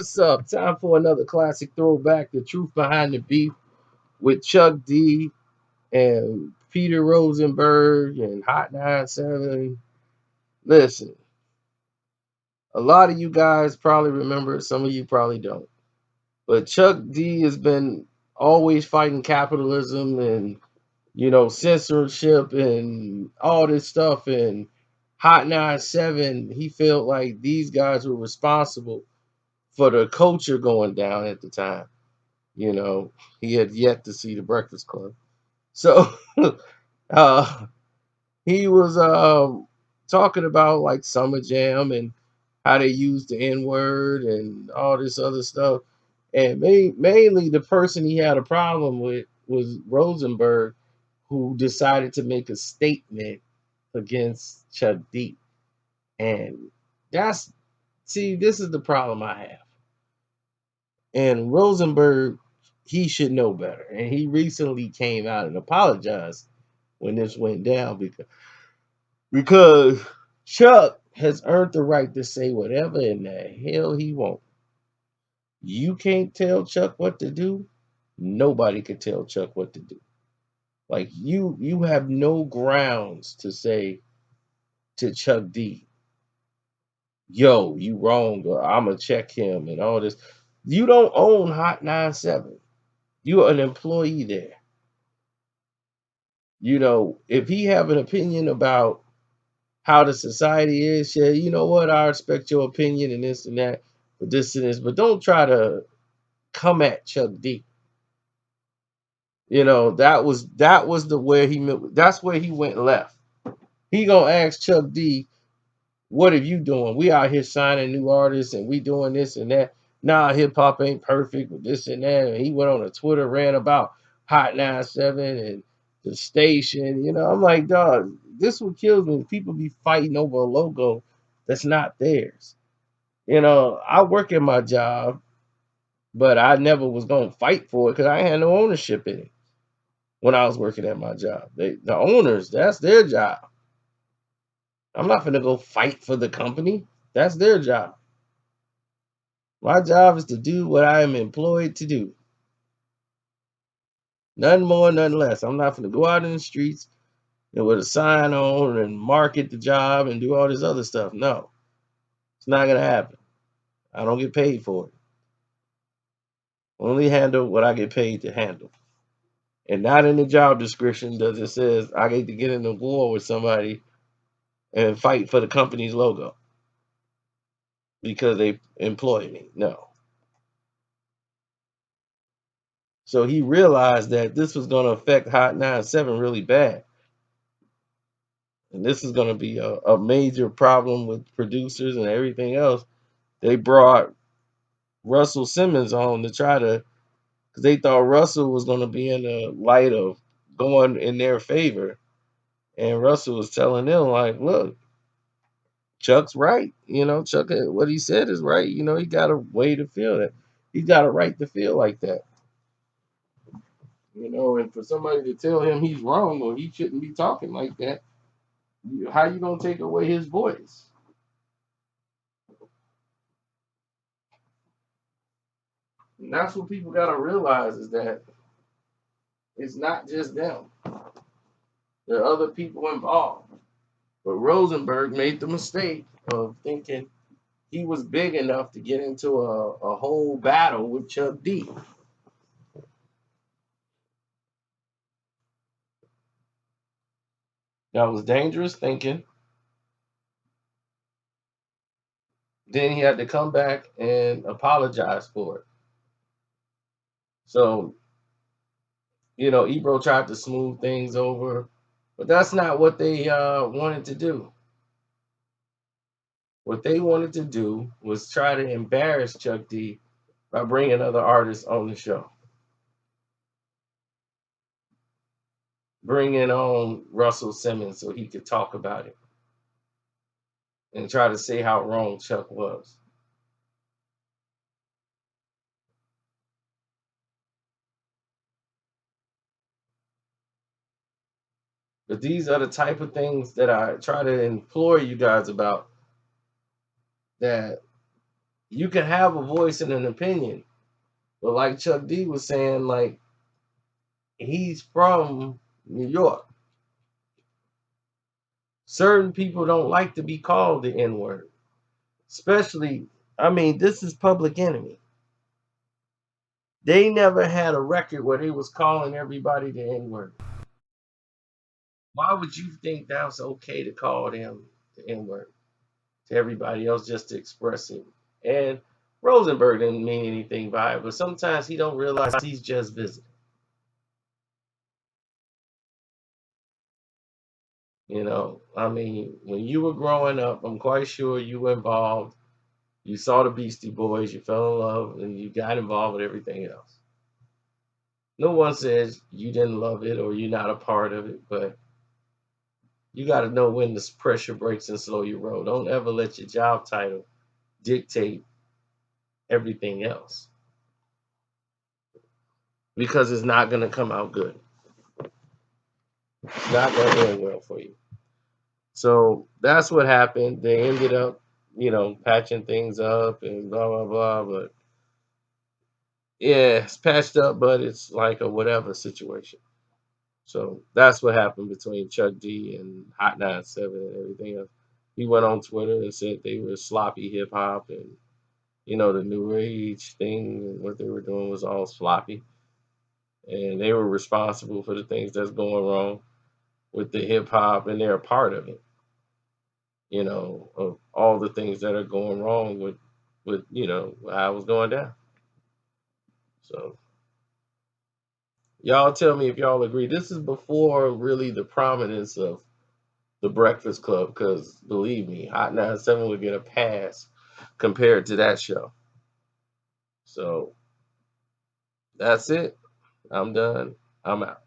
What's up? Time for another classic throwback. The truth behind the beef with Chuck D and Peter Rosenberg and Hot 97. Listen, a lot of you guys probably remember it, some of you probably don't. But Chuck D has been always fighting capitalism and censorship and all this stuff. And Hot 97, he felt like these guys were responsible for the culture going down at the time. You know, he had yet to see the Breakfast Club. So uh, he was talking about like Summer Jam and how they used the N word and all this other stuff. And mainly the person he had a problem with was Rosenberg, who decided to make a statement against Chuck D. And that's, see, this is the problem I have. And Rosenberg, he should know better. And he recently came out and apologized when this went down because Chuck has earned the right to say whatever in the hell he wants. You can't tell Chuck what to do. Nobody can tell Chuck what to do. Like you have no grounds to say to Chuck D, yo, you wrong, or I'ma check him and all this. You don't own Hot 97. You're an employee there. If he have an opinion about how the society is, yeah, you know what? I respect your opinion and this and that, but this and this, but don't try to come at Chuck D. That was the where that's where he went left. He gonna ask Chuck D, what are you doing? We out here signing new artists and we doing this and that. Nah, hip hop ain't perfect with this and that. And he went on a Twitter rant about Hot 97 and the station. I'm like, dog, this what kills me. People be fighting over a logo that's not theirs. I work at my job, but I never was gonna fight for it because I had no ownership in it when I was working at my job. The owners, that's their job. I'm not gonna go fight for the company. That's their job. My job is to do what I am employed to do. Nothing more, nothing less. I'm not going to go out in the streets and with a sign on and market the job and do all this other stuff. No, it's not going to happen. I don't get paid for it. Only handle what I get paid to handle. And not in the job description does it says I get to get in a war with somebody and fight for the company's logo because they employ me. No. So he realized that this was going to affect Hot 97 really bad. And this is going to be a major problem with producers and everything else. They brought Russell Simmons on to try to, because they thought Russell was going to be in the light of going in their favor. And Russell was telling them, like, look, Chuck's right. Chuck, what he said is right. He got a way to feel that. He got a right to feel like that. And for somebody to tell him he's wrong or he shouldn't be talking like that, how you gonna take away his voice? And that's what people gotta realize is that it's not just them. There are other people involved. But Rosenberg made the mistake of thinking he was big enough to get into a whole battle with Chuck D. That was dangerous thinking. Then he had to come back and apologize for it. So, Ebro tried to smooth things over, but that's not what they wanted to do. What they wanted to do was try to embarrass Chuck D by bringing other artists on the show. Bringing on Russell Simmons so he could talk about it and try to say how wrong Chuck was. But these are the type of things that I try to implore you guys about, that You can have a voice and an opinion, but like Chuck D was saying, like he's from New York. Certain people don't like to be called the N word, especially. I mean, this is Public Enemy. They never had a record where they was calling everybody the N word. Why would you think that was okay to call them the N word to everybody else just to express it? And Rosenberg didn't mean anything by it, but sometimes he don't realize he's just visiting. You know, I mean, when you were growing up, I'm quite sure you were involved. You saw the Beastie Boys, you fell in love, and you got involved with everything else. No one says you didn't love it or you're not a part of it, but you got to know when the pressure breaks and slow your roll. Don't ever let your job title dictate everything else because it's not going to come out good. It's not going to end well for you. So that's what happened. They ended up, patching things up and blah, blah, blah. But yeah, it's patched up, but it's like a whatever situation. So that's what happened between Chuck D and Hot 97 and everything else. He went on Twitter and said they were sloppy hip hop and the new age thing and what they were doing was all sloppy. And they were responsible for the things that's going wrong with the hip hop and they're a part of it, of all the things that are going wrong with how it was going down. So y'all tell me if y'all agree. This is before really the prominence of the Breakfast Club, because believe me, Hot 97 would get a pass compared to that show. So that's it. I'm done. I'm out.